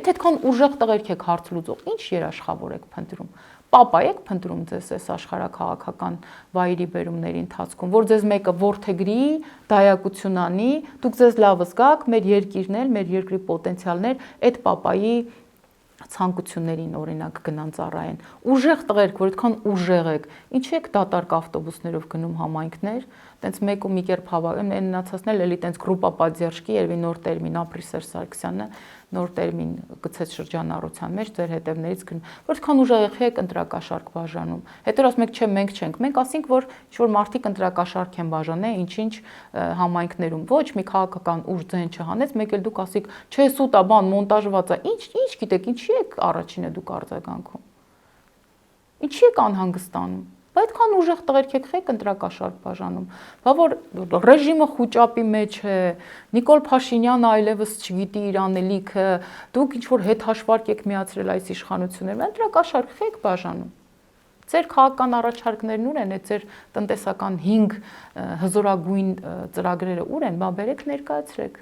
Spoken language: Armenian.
Եթե այդքան ուժեղ տղերք եք հարց լուծող, ինչ երաշխավոր եք փնտրում։ Պապա եք փնտրում ձեզ այս աշխարհակաղակական վայրի բերումների ընթացքում, որ ձեզ մեկը ворթեգրի, դայակություն անի, դուք ձեզ լավ զգաք, մեր երկիրն էլ, մեր երկրի պոտենցիալներ այդ պապայի ցանկություններին օրինակ գնան ծառայեն։ Ուժեղ տղերք, որ այդքան ուժեղ եք, ինչի եք դատարկ ավտոբուսներով գնում համայնքներ, տենց մեկ ու մի կերպ հավաքում, մնացածն էլի տենց գրուպա поддержки, երևի նոր տերմին Ապրիսեր Սարգսյանը նոր տերմին գցեց շրջանառության մեջ, ձեր հետևներից գնում, որ այդքան ուժեղ եք ընտրակաշարք բաժանում։ Հետո ասում եք, չէ, մենք չենք, մենք ասենք, որ ինչ-որ մարդիկ ընտրակաշարք են բաժանել, ինչ-ինչ համայնքներում, ոչ մի քաղաքական ուժ ձեն չհանեց, մեկ էլ դուք ասեք, չէ, սուտ է, բան մոնտաժված է, ինչ գիտեք, ինչի եք առաջինը դուք արձագանքում։ Ինչի եք անհանգստանում։ Բայց այդքան ուժեղ տղերք եք ընտրակաշարք բաժանում։ Բա որ ռեժիմը խուճապի մեջ է, Նիկոլ Փաշինյանը այլևս չգիտի իր անելիքը, դուք ինչ-որ հետ հաշվարկ եք միացրել այս իշխանություններում, ընտրակաշարք եք բաժանում։ Ձեր քաղաքական առաջարկներն ուր են, այդ ձեր տնտեսական 5 հզորագույն ծրագրերը ուր են, բա բերեք ներկայացրեք։